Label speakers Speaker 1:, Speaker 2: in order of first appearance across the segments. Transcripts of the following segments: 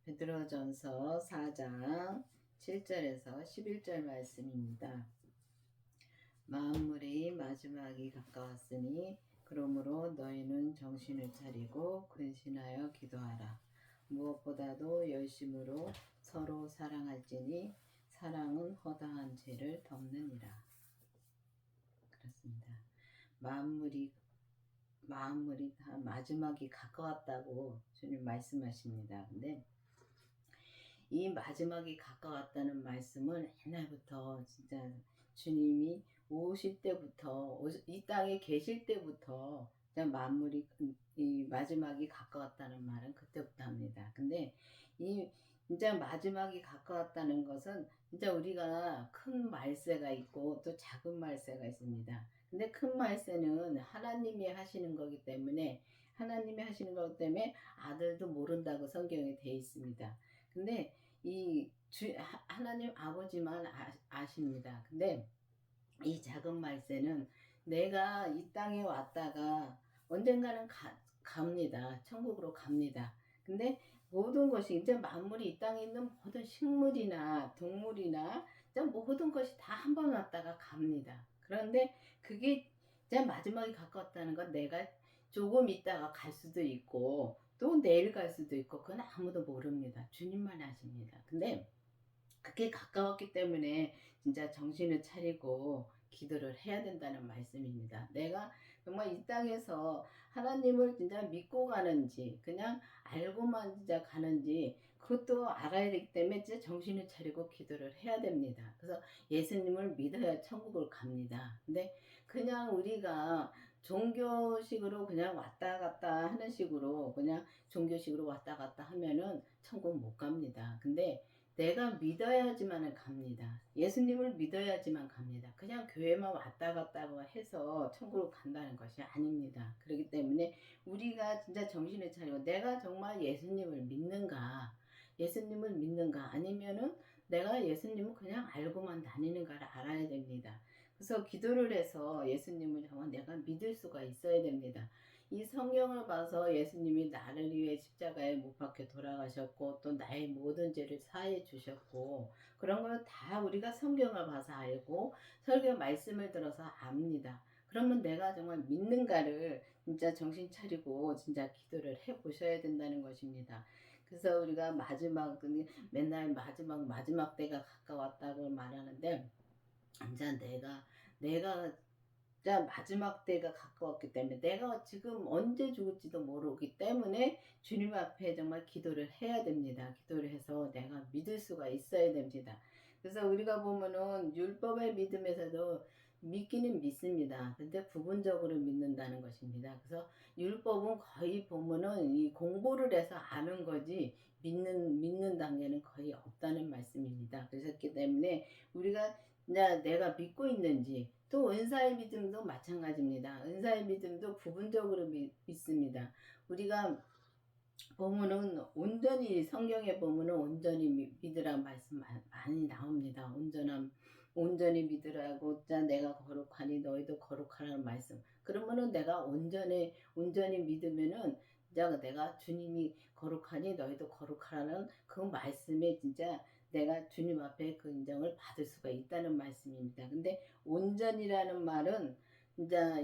Speaker 1: 베드로전서 4장 7절에서 11절 말씀입니다. 만물의 마지막이 가까웠으니 그러므로 너희는 정신을 차리고 근신하여 기도하라. 무엇보다도 열심으로 서로 사랑할지니 사랑은 허다한 죄를 덮느니라. 그렇습니다. 만물이 다 마지막이 가까웠다고 주님 말씀하십니다. 근데 이 마지막이 가까웠다는 말씀은 옛날부터 진짜 주님이 오실 때부터 이 땅에 계실 때부터 만물이 이 마지막이 가까웠다는 말은 그때부터 합니다. 근데 이 진짜 마지막이 가까웠다는 것은 진짜 우리가 큰 말세가 있고 또 작은 말세가 있습니다. 근데 큰 말세는 하나님이 하시는 거기 때문에 아들도 모른다고 성경에 되어 있습니다. 근데 하나님 아버지만 아십니다. 근데 이 작은 말세는 내가 이 땅에 왔다가 언젠가는 갑니다. 천국으로 갑니다. 근데 모든 것이 이제 만물이 이 땅에 있는 모든 식물이나 동물이나 모든 것이 다 한 번 왔다가 갑니다. 그런데 그게 이제 마지막이 가까웠다는 건 내가 조금 있다가 갈 수도 있고 또 내일 갈 수도 있고 그건 아무도 모릅니다. 주님만 아십니다. 근데 그게 가까웠기 때문에 진짜 정신을 차리고 기도를 해야 된다는 말씀입니다. 내가 정말 이 땅에서 하나님을 진짜 믿고 가는지 그냥 알고만 진짜 가는지 그것도 알아야 되기 때문에 진짜 정신을 차리고 기도를 해야 됩니다. 그래서 예수님을 믿어야 천국을 갑니다. 근데 그냥 우리가 종교식으로 그냥 왔다 갔다 하는 식으로 그냥 종교식으로 왔다 갔다 하면은 천국 못 갑니다. 근데 내가 믿어야지만 갑니다. 예수님을 믿어야지만 갑니다. 그냥 교회만 왔다 갔다 해서 천국을 간다는 것이 아닙니다. 그렇기 때문에 우리가 진짜 정신을 차리고 내가 정말 예수님을 믿는가 아니면은 내가 예수님을 그냥 알고만 다니는가를 알아야 됩니다. 그래서 기도를 해서 예수님을 정말 내가 믿을 수가 있어야 됩니다. 이 성경을 봐서 예수님이 나를 위해 십자가에 못 박혀 돌아가셨고 또 나의 모든 죄를 사해 주셨고 그런 걸 다 우리가 성경을 봐서 알고 설교 말씀을 들어서 압니다. 그러면 내가 정말 믿는가를 진짜 정신 차리고 진짜 기도를 해 보셔야 된다는 것입니다. 그래서 우리가 맨날 마지막 때가 가까웠다고 말하는데 진짜 내가 진짜 마지막 때가 가까웠기 때문에 내가 지금 언제 죽을지도 모르기 때문에 주님 앞에 정말 기도를 해야 됩니다. 기도를 해서 내가 믿을 수가 있어야 됩니다. 그래서 우리가 보면은 율법의 믿음에서도 믿기는 믿습니다. 근데 부분적으로 믿는다는 것입니다. 그래서 율법은 거의 보면은 이 공부를 해서 아는 거지 믿는 단계는 거의 없다는 말씀입니다. 그렇기 때문에 우리가 내가 믿고 있는지 또 은사의 믿음도 마찬가지입니다. 은사의 믿음도 부분적으로 믿습니다. 우리가 보면은 온전히 성경에 보면은 온전히 믿으라 말씀 많이 나옵니다. 온전히 믿으라고 자 내가 거룩하니 너희도 거룩하라는 말씀. 그러면은 내가 온전히 믿으면은 내가 주님이 거룩하니 너희도 거룩하라는 그 말씀에 진짜 내가 주님 앞에 그 인정을 받을 수가 있다는 말씀입니다. 근데 온전이라는 말은 진짜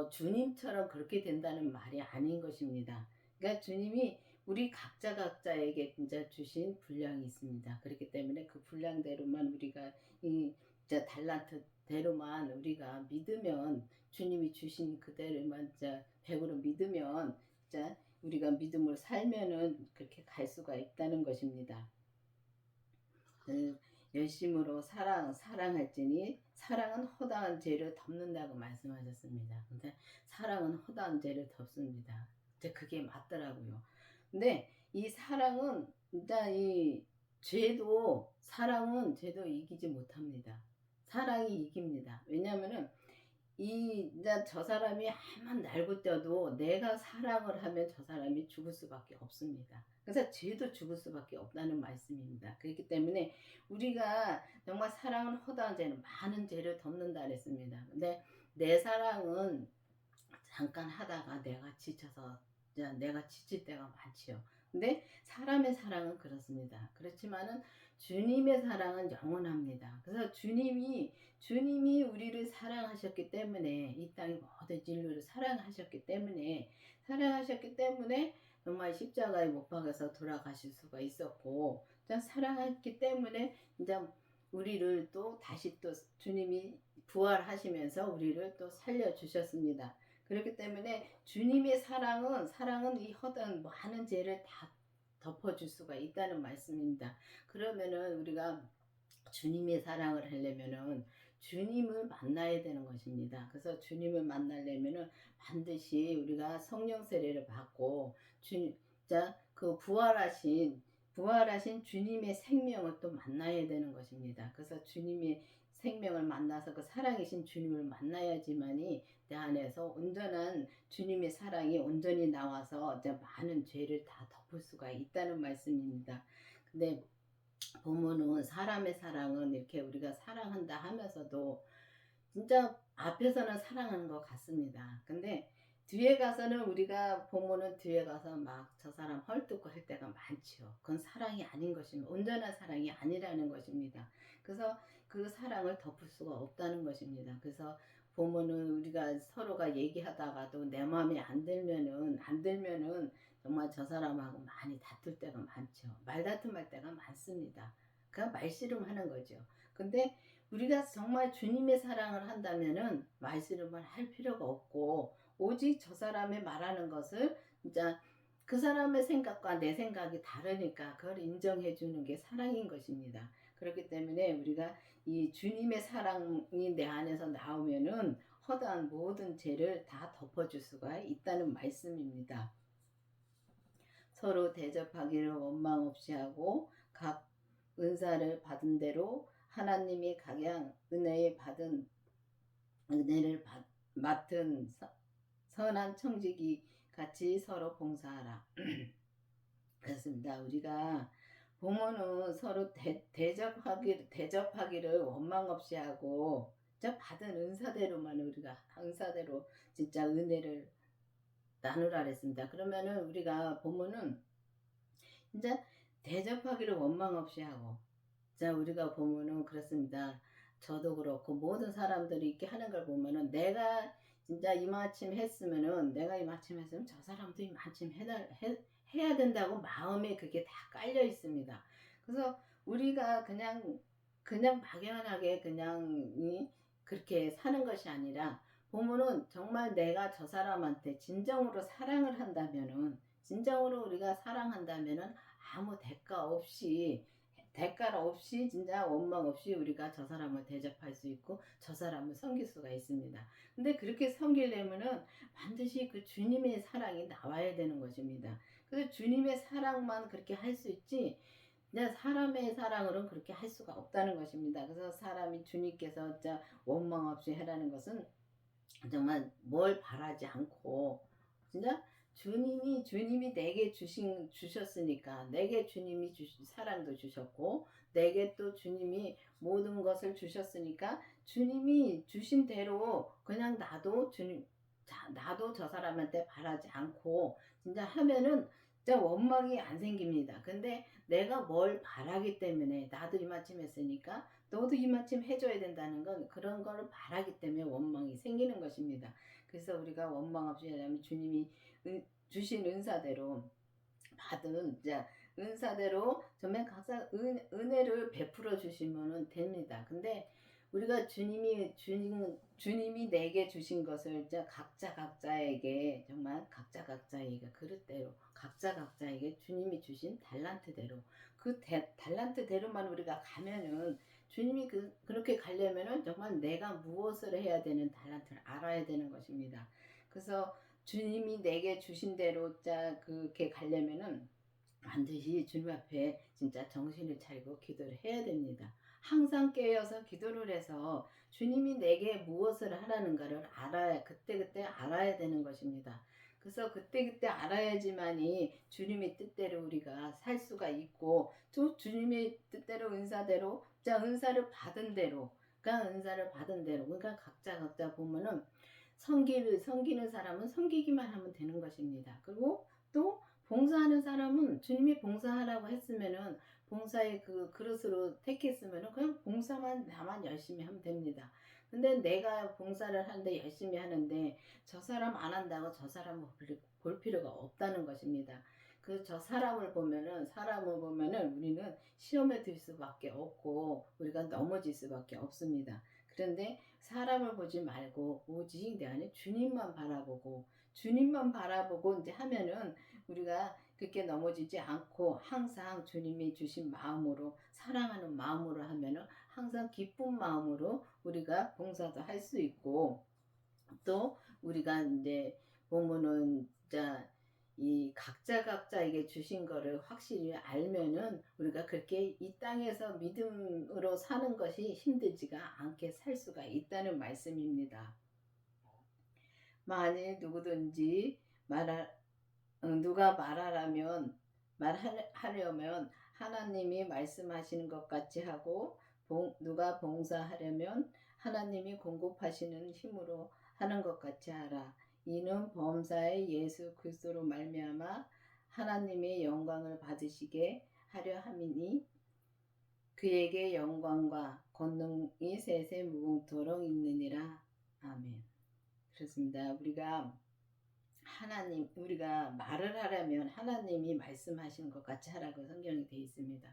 Speaker 1: 주님처럼 그렇게 된다는 말이 아닌 것입니다. 그러니까 주님이 우리 각자에게 진짜 주신 분량이 있습니다. 그렇기 때문에 그 분량대로만 우리가 진짜 달란트대로만 우리가 믿으면 주님이 주신 그대로만 진짜 100으로 믿으면 진짜 우리가 믿음으로 살면은 그렇게 갈 수가 있다는 것입니다. 열심으로 사랑할지니 사랑은 허다한 죄를 덮는다고 말씀하셨습니다. 근데 사랑은 허다한 죄를 덮습니다. 근데 그게 맞더라고요. 근데 이 사랑은 진짜 사랑은 죄도 이기지 못합니다. 사랑이 이깁니다. 왜냐면은 이제 저 사람이 한번 날고 뛰어도 내가 사랑을 하면 저 사람이 죽을 수밖에 없습니다. 그래서 죄도 죽을 수밖에 없다는 말씀입니다. 그렇기 때문에 우리가 정말 사랑은 허다한 죄는 많은 죄를 덮는다 그랬습니다. 근데 내 사랑은 잠깐 하다가 내가 지쳐서 진짜 내가 지칠 때가 많지요. 근데 사람의 사랑은 그렇습니다. 그렇지만은 주님의 사랑은 영원합니다. 그래서 주님이 우리를 사랑하셨기 때문에 이 땅의 모든 인류를 사랑하셨기 때문에 정말 십자가에 못 박아서 돌아가실 수가 있었고, 사랑했기 때문에 이제 우리를 또 다시 또 주님이 부활하시면서 우리를 또 살려주셨습니다. 그렇기 때문에 주님의 사랑은 이 허다한 많은 죄를 다 덮어줄 수가 있다는 말씀입니다. 그러면은 우리가 주님의 사랑을 하려면은 주님을 만나야 되는 것입니다. 그래서 주님을 만나려면은 반드시 우리가 성령 세례를 받고 진짜 그 부활하신 주님의 생명을 또 만나야 되는 것입니다. 그래서 주님의 생명을 만나서 그 살아계신 주님을 만나야지만이 내 안에서 온전한 주님의 사랑이 온전히 나와서 이제 많은 죄를 다 덮을 수가 있다는 말씀입니다. 근데 보면은 사람의 사랑은 이렇게 우리가 사랑한다 하면서도 진짜 앞에서는 사랑하는 것 같습니다. 근데 뒤에 가서는 우리가 보면은 뒤에 가서 막 저 사람 헐뜯고 할 때가 많지요. 그건 사랑이 아닌 것입니다. 온전한 사랑이 아니라는 것입니다. 그래서 그 사랑을 덮을 수가 없다는 것입니다. 그래서 보면은 우리가 서로가 얘기하다가도 내 마음에 안 들면은 정말 저 사람하고 많이 다툴 때가 많죠. 말다툼할 때가 많습니다. 그냥 말씨름하는 거죠. 근데 우리가 정말 주님의 사랑을 한다면은 말씨름을 할 필요가 없고, 오직 저 사람이 말하는 것을 진짜 그 사람의 생각과 내 생각이 다르니까 그걸 인정해 주는 게 사랑인 것입니다. 그렇기 때문에 우리가 이 주님의 사랑이 내 안에서 나오면은 허다한 모든 죄를 다 덮어줄 수가 있다는 말씀입니다. 서로 대접하기를 원망 없이 하고 각 은사를 받은 대로 하나님이 각양 은혜를 맡은 선한 청지기 같이 서로 봉사하라. 그렇습니다. 우리가 보면은 서로 대접하기를 원망 없이 하고 받은 은사대로만 우리가 은사대로 진짜 은혜를 나누라 그랬습니다. 그러면은 우리가 보면은 진짜 대접하기를 원망 없이 하고, 자 우리가 보면은 그렇습니다. 저도 그렇고 모든 사람들이 이렇게 하는 걸 보면은 내가 진짜 이마침 했으면은 저 사람도 이마침 해야 된다고 마음에 그게 다 깔려 있습니다. 그래서 우리가 그냥 막연하게 그렇게 사는 것이 아니라 보면은 정말 내가 저 사람한테 진정으로 사랑을 한다면은, 진정으로 우리가 사랑한다면은 아무 대가 없이 진짜 원망 없이 우리가 저 사람을 대접할 수 있고 저 사람을 섬길 수가 있습니다. 근데 그렇게 섬기려면은 반드시 그 주님의 사랑이 나와야 되는 것입니다. 그래서 주님의 사랑만 그렇게 할 수 있지 그냥 사람의 사랑으로는 그렇게 할 수가 없다는 것입니다. 그래서 사람이 주님께서 진짜 원망 없이 해라는 것은 정말 뭘 바라지 않고 진짜 주님이 내게 주셨으니까, 내게 주님이 사랑도 주셨고 내게 또 주님이 모든 것을 주셨으니까 주님이 주신 대로 그냥 나도 저 사람한테 바라지 않고 진짜 하면은 진짜 원망이 안 생깁니다. 근데 내가 뭘 바라기 때문에 나도 이마침 했으니까 너도 이마침 해줘야 된다는 건 그런 거를 바라기 때문에 원망이 생기는 것입니다. 그래서 우리가 원망 없이 하려면 주님이 주신 은사대로 받은 자 은사대로 정말 각자 은혜를 베풀어 주시면 됩니다. 근데 우리가 주님이 내게 주신 것을 이제 각자에게 정말 각자에게 그릇대로 각자에게 주님이 주신 달란트대로 그 달란트대로만 우리가 가면은 주님이 그렇게 가려면은 정말 내가 무엇을 해야 되는 달란트를 알아야 되는 것입니다. 그래서 주님이 내게 주신 대로 자 그렇게 가려면은 반드시 주님 앞에 진짜 정신을 차리고 기도를 해야 됩니다. 항상 깨어서 기도를 해서 주님이 내게 무엇을 하라는가를 그때그때 알아야 되는 것입니다. 그래서 그때그때 알아야지만이 주님의 뜻대로 우리가 살 수가 있고 또 주님의 뜻대로 은사대로 은사를 받은 대로 그러니까 각자 보면은 섬기는 사람은 섬기기만 하면 되는 것입니다. 그리고 또 봉사하는 사람은 주님이 봉사하라고 했으면은 봉사의 그 그릇으로 택했으면은 그냥 봉사만 나만 열심히 하면 됩니다. 근데 내가 봉사를 하는데 열심히 하는데 저 사람 안 한다고 저 사람을 볼 필요가 없다는 것입니다. 그 저 사람을 보면은 우리는 시험에 들 수밖에 없고 우리가 넘어질 수밖에 없습니다. 그런데 사람을 보지 말고 오직 내 안에 주님만 바라보고 이제 하면은 우리가 그렇게 넘어지지 않고 항상 주님이 주신 마음으로 사랑하는 마음으로 하면은 항상 기쁜 마음으로 우리가 봉사도 할 수 있고 또 우리가 이제 보면은 진짜 이 각자에게 주신 거를 확실히 알면은 우리가 그렇게 이 땅에서 믿음으로 사는 것이 힘들지가 않게 살 수가 있다는 말씀입니다. 만일 누구든지 말하, 누가 말하려면 하나님이 말씀하시는 것 같이 하고 누가 봉사하려면 하나님이 공급하시는 힘으로 하는 것 같이 하라. 이는 범사의 예수 그리스도로 말미암아 하나님의 영광을 받으시게 하려 함이니 그에게 영광과 권능이 세세 무궁토록 있느니라. 아멘. 그렇습니다. 우리가 말을 하려면 하나님이 말씀하시는 것 같이 하라고 성경이 되어 있습니다.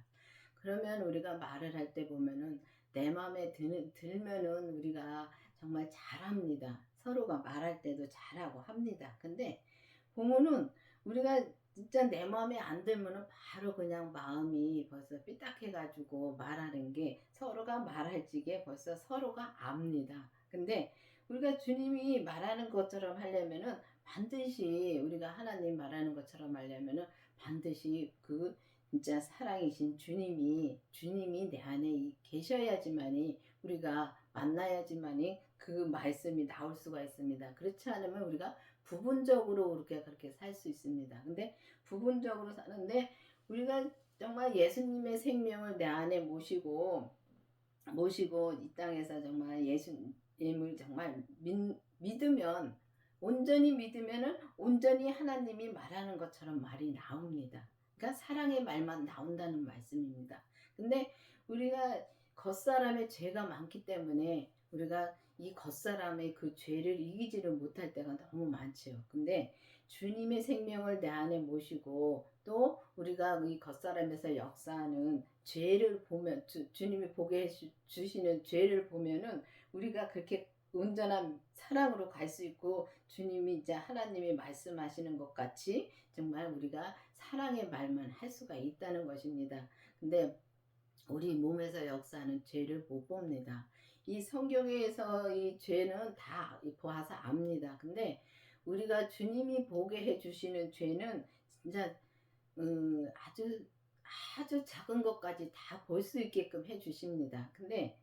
Speaker 1: 그러면 우리가 말을 할 때 보면은 내 마음에 들면은 우리가 정말 잘합니다. 서로가 말할 때도 잘하고 합니다. 근데 보면은 우리가 진짜 내 마음에 안 들면은 바로 그냥 마음이 벌써 삐딱해가지고 말하는 게 서로가 말할 적에 벌써 서로가 압니다. 근데 우리가 주님이 말하는 것처럼 하려면은 반드시 우리가 하나님 말하는 것처럼 하려면은 반드시 그 진짜 사랑이신 주님이 내 안에 계셔야지만이 우리가 만나야지만이 그 말씀이 나올 수가 있습니다. 그렇지 않으면 우리가 부분적으로 그렇게 살 수 있습니다. 근데 부분적으로 사는데 우리가 정말 예수님의 생명을 내 안에 모시고 이 땅에서 정말 예수님을 정말 믿으면 온전히 믿으면은 온전히 하나님이 말하는 것처럼 말이 나옵니다. 그러니까 사랑의 말만 나온다는 말씀입니다. 근데 우리가 겉사람의 죄가 많기 때문에 우리가 이 겉사람의 그 죄를 이기지를 못할 때가 너무 많죠. 근데 주님의 생명을 내 안에 모시고 또 우리가 이 겉사람에서 역사하는 죄를 보면 주님이 보게 주시는 죄를 보면은 우리가 그렇게 온전한 사랑으로 갈 수 있고 주님이 이제 하나님이 말씀하시는 것 같이 정말 우리가 사랑의 말만 할 수가 있다는 것입니다. 근데 우리 몸에서 역사하는 죄를 못 봅니다. 이 성경에서 이 죄는 다 보아서 압니다. 근데 우리가 주님이 보게 해주시는 죄는 진짜 아주 아주 작은 것까지 다 볼 수 있게끔 해주십니다. 근데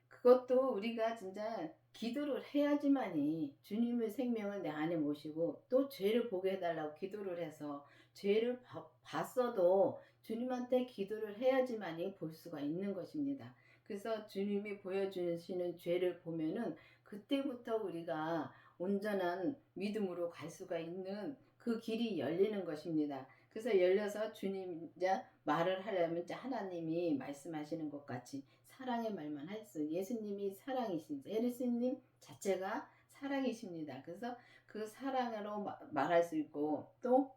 Speaker 1: 그것도 우리가 진짜 기도를 해야지만이 주님의 생명을 내 안에 모시고 또 죄를 보게 해달라고 기도를 해서 죄를 봤어도 주님한테 기도를 해야지만이 볼 수가 있는 것입니다. 그래서 주님이 보여주시는 죄를 보면은 그때부터 우리가 온전한 믿음으로 갈 수가 있는 그 길이 열리는 것입니다. 그래서 열려서 주님 이제 말을 하려면 이제 하나님이 말씀하시는 것 같이 사랑의 말만 할 수, 예수님이 사랑이신지, 예수님 자체가 사랑이십니다. 그래서 그 사랑으로 말할 수 있고 또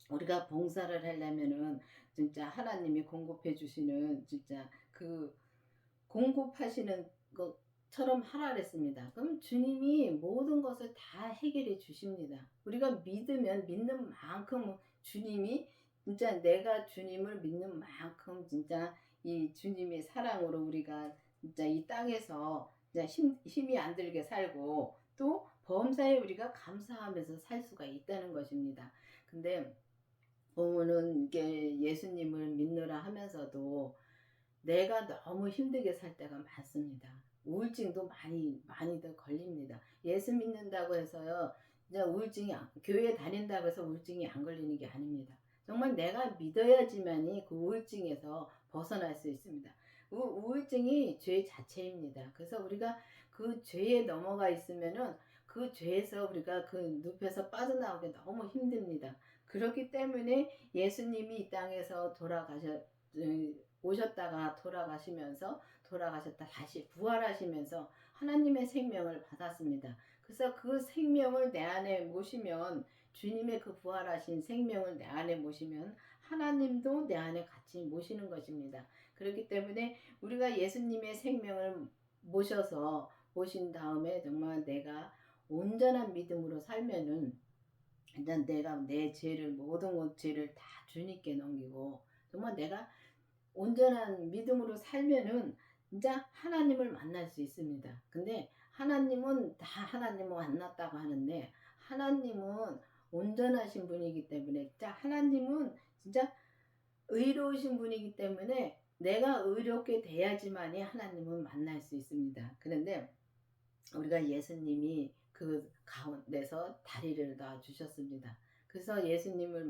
Speaker 1: 우리가 봉사를 하려면은 진짜 하나님이 공급해 주시는 진짜 그 공급하시는 것처럼 하라 그랬습니다. 그럼 주님이 모든 것을 다 해결해 주십니다. 우리가 믿는 만큼 주님이 진짜 내가 주님을 믿는 만큼 진짜 이 주님의 사랑으로 우리가 진짜 이 땅에서 진짜 힘이 안 들게 살고 또 범사에 우리가 감사하면서 살 수가 있다는 것입니다. 근데 보면은 이게 예수님을 믿느라 하면서도 내가 너무 힘들게 살 때가 많습니다. 우울증도 많이들 걸립니다. 예수 믿는다고 해서요, 이제 교회 다닌다고 해서 우울증이 안 걸리는 게 아닙니다. 정말 내가 믿어야지만이 그 우울증에서 벗어날 수 있습니다. 우울증이 죄 자체입니다. 그래서 우리가 그 죄에 넘어가 있으면은 그 죄에서 우리가 그 늪에서 빠져나오기 너무 힘듭니다. 그렇기 때문에 예수님이 이 땅에서 오셨다가 돌아가셨다 다시 부활하시면서 하나님의 생명을 받았습니다. 그래서 그 생명을 내 안에 모시면, 주님의 그 부활하신 생명을 내 안에 모시면 하나님도 내 안에 같이 모시는 것입니다. 그렇기 때문에 우리가 예수님의 생명을 모신 다음에 정말 내가 온전한 믿음으로 살면은 일단 내가 내 모든 죄를 다 주님께 넘기고 정말 내가 온전한 믿음으로 살면은 진짜 하나님을 만날 수 있습니다. 근데 하나님은 만났다고 하는데, 하나님은 온전하신 분이기 때문에, 진짜 하나님은 진짜 의로우신 분이기 때문에 내가 의롭게 돼야지만이 하나님은 만날 수 있습니다. 그런데 우리가 예수님이 그 가운데서 다리를 놔 주셨습니다. 그래서 예수님을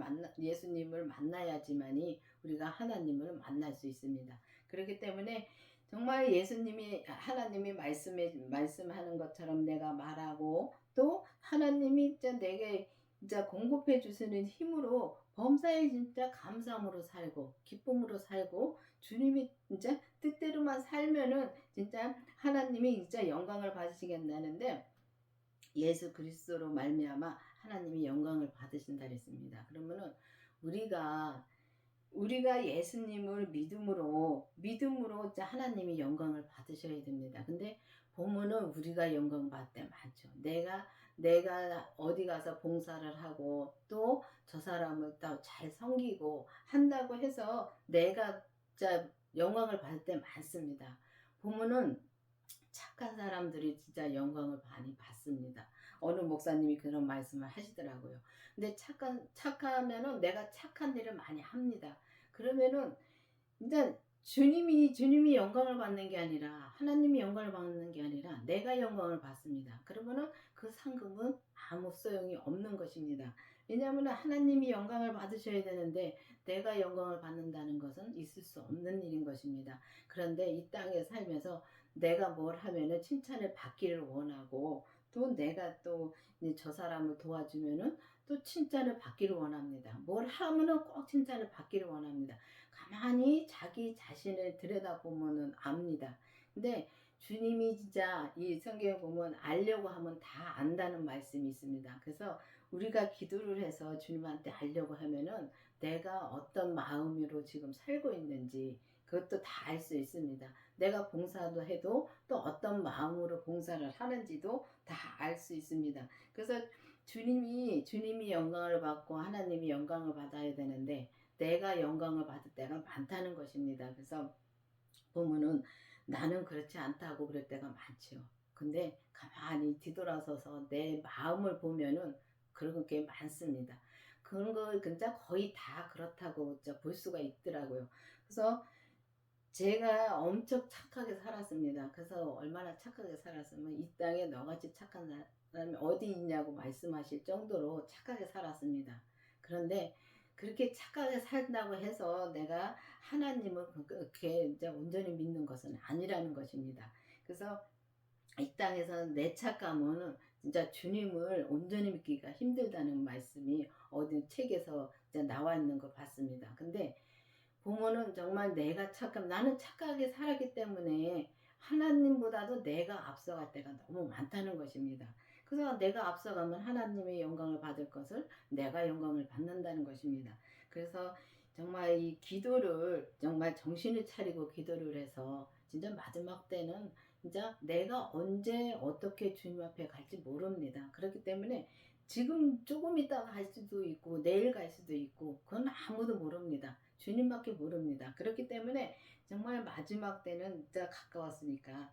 Speaker 1: 만나야지만이 우리가 하나님을 만날 수 있습니다. 그렇기 때문에 정말 하나님이 말씀하는 것처럼 내가 말하고, 또 하나님이 진짜 내게 진짜 공급해 주시는 힘으로 범사에 진짜 감사함으로 살고 기쁨으로 살고 주님이 진짜 뜻대로만 살면은 진짜 하나님이 진짜 영광을 받으시겠다는데, 예수 그리스도로 말미암아 하나님이 영광을 받으신다 그랬습니다. 그러면은 우리가 예수님을 믿음으로 진짜 하나님이 영광을 받으셔야 됩니다. 근데 보면은 우리가 영광 받을 때 많죠. 내가 어디 가서 봉사를 하고 또 저 사람을 또 잘 섬기고 한다고 해서 내가 진짜 영광을 받을 때 많습니다. 보면은 착한 사람들이 진짜 영광을 많이 받습니다. 어느 목사님이 그런 말씀을 하시더라고요. 근데 착하면은 내가 착한 일을 많이 합니다. 그러면은 일단 주님이 영광을 받는 게 아니라, 하나님이 영광을 받는 게 아니라 내가 영광을 받습니다. 그러면은 그 상급은 아무 소용이 없는 것입니다. 왜냐하면 하나님이 영광을 받으셔야 되는데 내가 영광을 받는다는 것은 있을 수 없는 일인 것입니다. 그런데 이 땅에 살면서 내가 뭘 하면은 칭찬을 받기를 원하고, 또 내가 또 저 사람을 도와주면은 또 칭찬을 받기를 원합니다. 뭘 하면은 꼭 칭찬을 받기를 원합니다. 가만히 자기 자신을 들여다보면은 압니다. 근데 주님이 진짜 이 성경에 보면 알려고 하면 다 안다는 말씀이 있습니다. 그래서 우리가 기도를 해서 주님한테 알려고 하면은 내가 어떤 마음으로 지금 살고 있는지 그것도 다 알 수 있습니다. 내가 봉사도 해도 또 어떤 마음으로 봉사를 하는지도 다 알 수 있습니다. 그래서 주님이 영광을 받고 하나님이 영광을 받아야 되는데 내가 영광을 받을 때가 많다는 것입니다. 그래서 보면은 나는 그렇지 않다고 그럴 때가 많죠. 근데 가만히 뒤돌아서서 내 마음을 보면은 그런 게 많습니다. 그런 거 진짜 거의 다 그렇다고 진짜 볼 수가 있더라고요. 그래서 제가 엄청 착하게 살았습니다. 그래서 얼마나 착하게 살았으면 이 땅에 너같이 착한 사람이 어디 있냐고 말씀하실 정도로 착하게 살았습니다. 그런데 그렇게 착하게 산다고 해서 내가 하나님을 그렇게 이제 온전히 믿는 것은 아니라는 것입니다. 그래서 이 땅에서 내 착감은 진짜 주님을 온전히 믿기가 힘들다는 말씀이 어디 책에서 이제 나와 있는 거 봤습니다. 근데 보면은 정말 나는 착하게 살았기 때문에 하나님보다도 내가 앞서갈 때가 너무 많다는 것입니다. 그래서 내가 앞서가면 하나님의 영광을 받을 것을 내가 영광을 받는다는 것입니다. 그래서 정말 이 기도를 정말 정신을 차리고 기도를 해서 진짜 마지막 때는 진짜 내가 언제 어떻게 주님 앞에 갈지 모릅니다. 그렇기 때문에 지금 조금 있다가 갈 수도 있고 내일 갈 수도 있고 그건 아무도 모릅니다. 주님밖에 모릅니다. 그렇기 때문에 정말 마지막 때는 진짜 가까웠으니까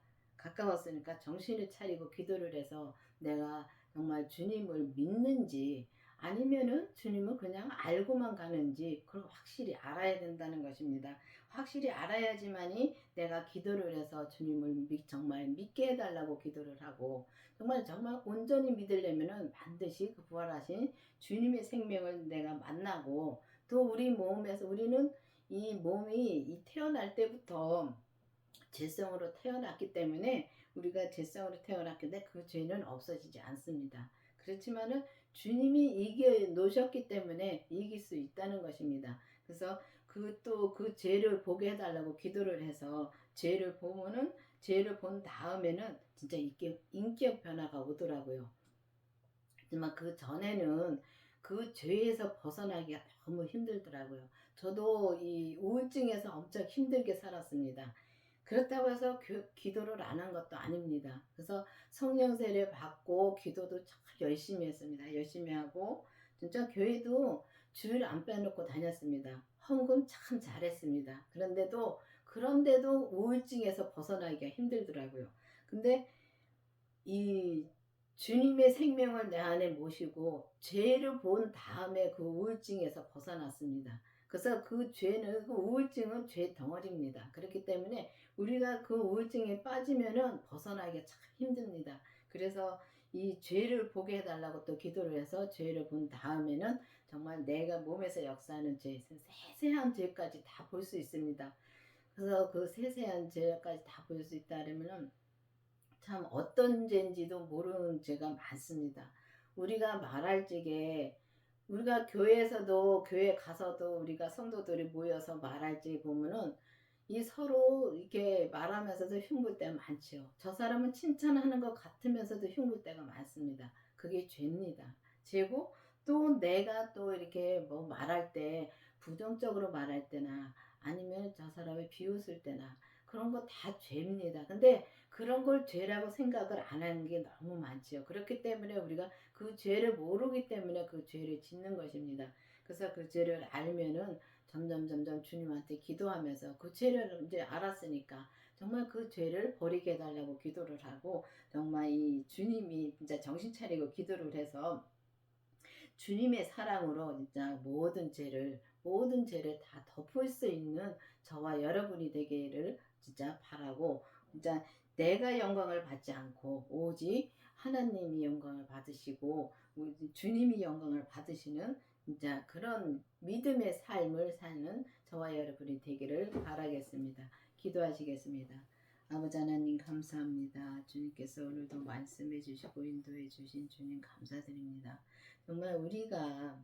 Speaker 1: 정신을 차리고 기도를 해서 내가 정말 주님을 믿는지 아니면은 주님을 그냥 알고만 가는지 그걸 확실히 알아야 된다는 것입니다. 확실히 알아야지만이 내가 기도를 해서 주님을 정말 믿게 해달라고 기도를 하고, 정말 온전히 믿으려면은 반드시 그 부활하신 주님의 생명을 내가 만나고, 또 우리는 이 몸이 태어날 때부터 죄성으로 태어났기 때문에 우리가 죄성으로 태어났기 때문에 그 죄는 없어지지 않습니다. 그렇지만은 주님이 이겨 놓으셨기 때문에 이길 수 있다는 것입니다. 그래서 그 죄를 보게 해달라고 기도를 해서 죄를 보면은 죄를 본 다음에는 진짜 인격 변화가 오더라고요. 하지만 그 전에는 그 죄에서 벗어나기가 너무 힘들더라고요. 저도 이 우울증에서 엄청 힘들게 살았습니다. 그렇다고 해서 기도를 안 한 것도 아닙니다. 그래서 성령 세례 받고 기도도 참 열심히 했습니다. 열심히 하고 진짜 교회도 주일 안 빼놓고 다녔습니다. 헌금 참 잘했습니다. 그런데도 우울증에서 벗어나기가 힘들더라고요. 근데 이 주님의 생명을 내 안에 모시고 죄를 본 다음에 그 우울증에서 벗어났습니다. 그래서 그 우울증은 죄 덩어리입니다. 그렇기 때문에 우리가 그 우울증에 빠지면은 벗어나기가 참 힘듭니다. 그래서 이 죄를 보게 해달라고 또 기도를 해서 죄를 본 다음에는 정말 내가 몸에서 역사하는 죄, 세세한 죄까지 다 볼 수 있습니다. 그래서 그 세세한 죄까지 다 볼 수 있다면은 참 어떤 죄인지도 모르는 죄가 많습니다. 우리가 말할 적에 우리가 교회 가서도 우리가 성도들이 모여서 말할 때 보면은 이 서로 이렇게 말하면서도 흉볼 때가 많지요. 저 사람은 칭찬하는 것 같으면서도 흉볼 때가 많습니다. 그게 죄입니다. 죄고 또 내가 또 이렇게 뭐 말할 때 부정적으로 말할 때나 아니면 저 사람을 비웃을 때나 그런 거 다 죄입니다. 근데 그런 걸 죄라고 생각을 안 하는 게 너무 많지요. 그렇기 때문에 우리가 그 죄를 모르기 때문에 그 죄를 짓는 것입니다. 그래서 그 죄를 알면은 점점 주님한테 기도하면서 그 죄를 이제 알았으니까 정말 그 죄를 버리게 해달라고 기도를 하고 정말 이 주님이 진짜 정신 차리고 기도를 해서 주님의 사랑으로 진짜 모든 죄를 다 덮을 수 있는 저와 여러분이 되기를 진짜 바라고 진짜 내가 영광을 받지 않고 오직 하나님이 영광을 받으시고 주님이 영광을 받으시는 진짜 그런 믿음의 삶을 사는 저와 여러분이 되기를 바라겠습니다. 기도하시겠습니다. 아버지 하나님 감사합니다. 주님께서 오늘도 말씀해 주시고 인도해 주신 주님 감사드립니다. 정말 우리가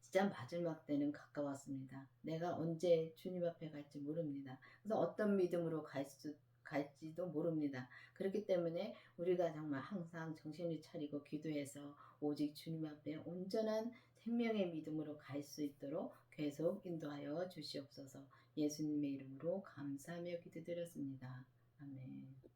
Speaker 1: 진짜 마지막 때는 가까웠습니다. 내가 언제 주님 앞에 갈지 모릅니다. 그래서 어떤 믿음으로 갈지도 모릅니다. 그렇기 때문에 우리가 정말 항상 정신을 차리고 기도해서 오직 주님 앞에 온전한 생명의 믿음으로 갈 수 있도록 계속 인도하여 주시옵소서. 예수님의 이름으로 감사하며 기도드렸습니다. 아멘.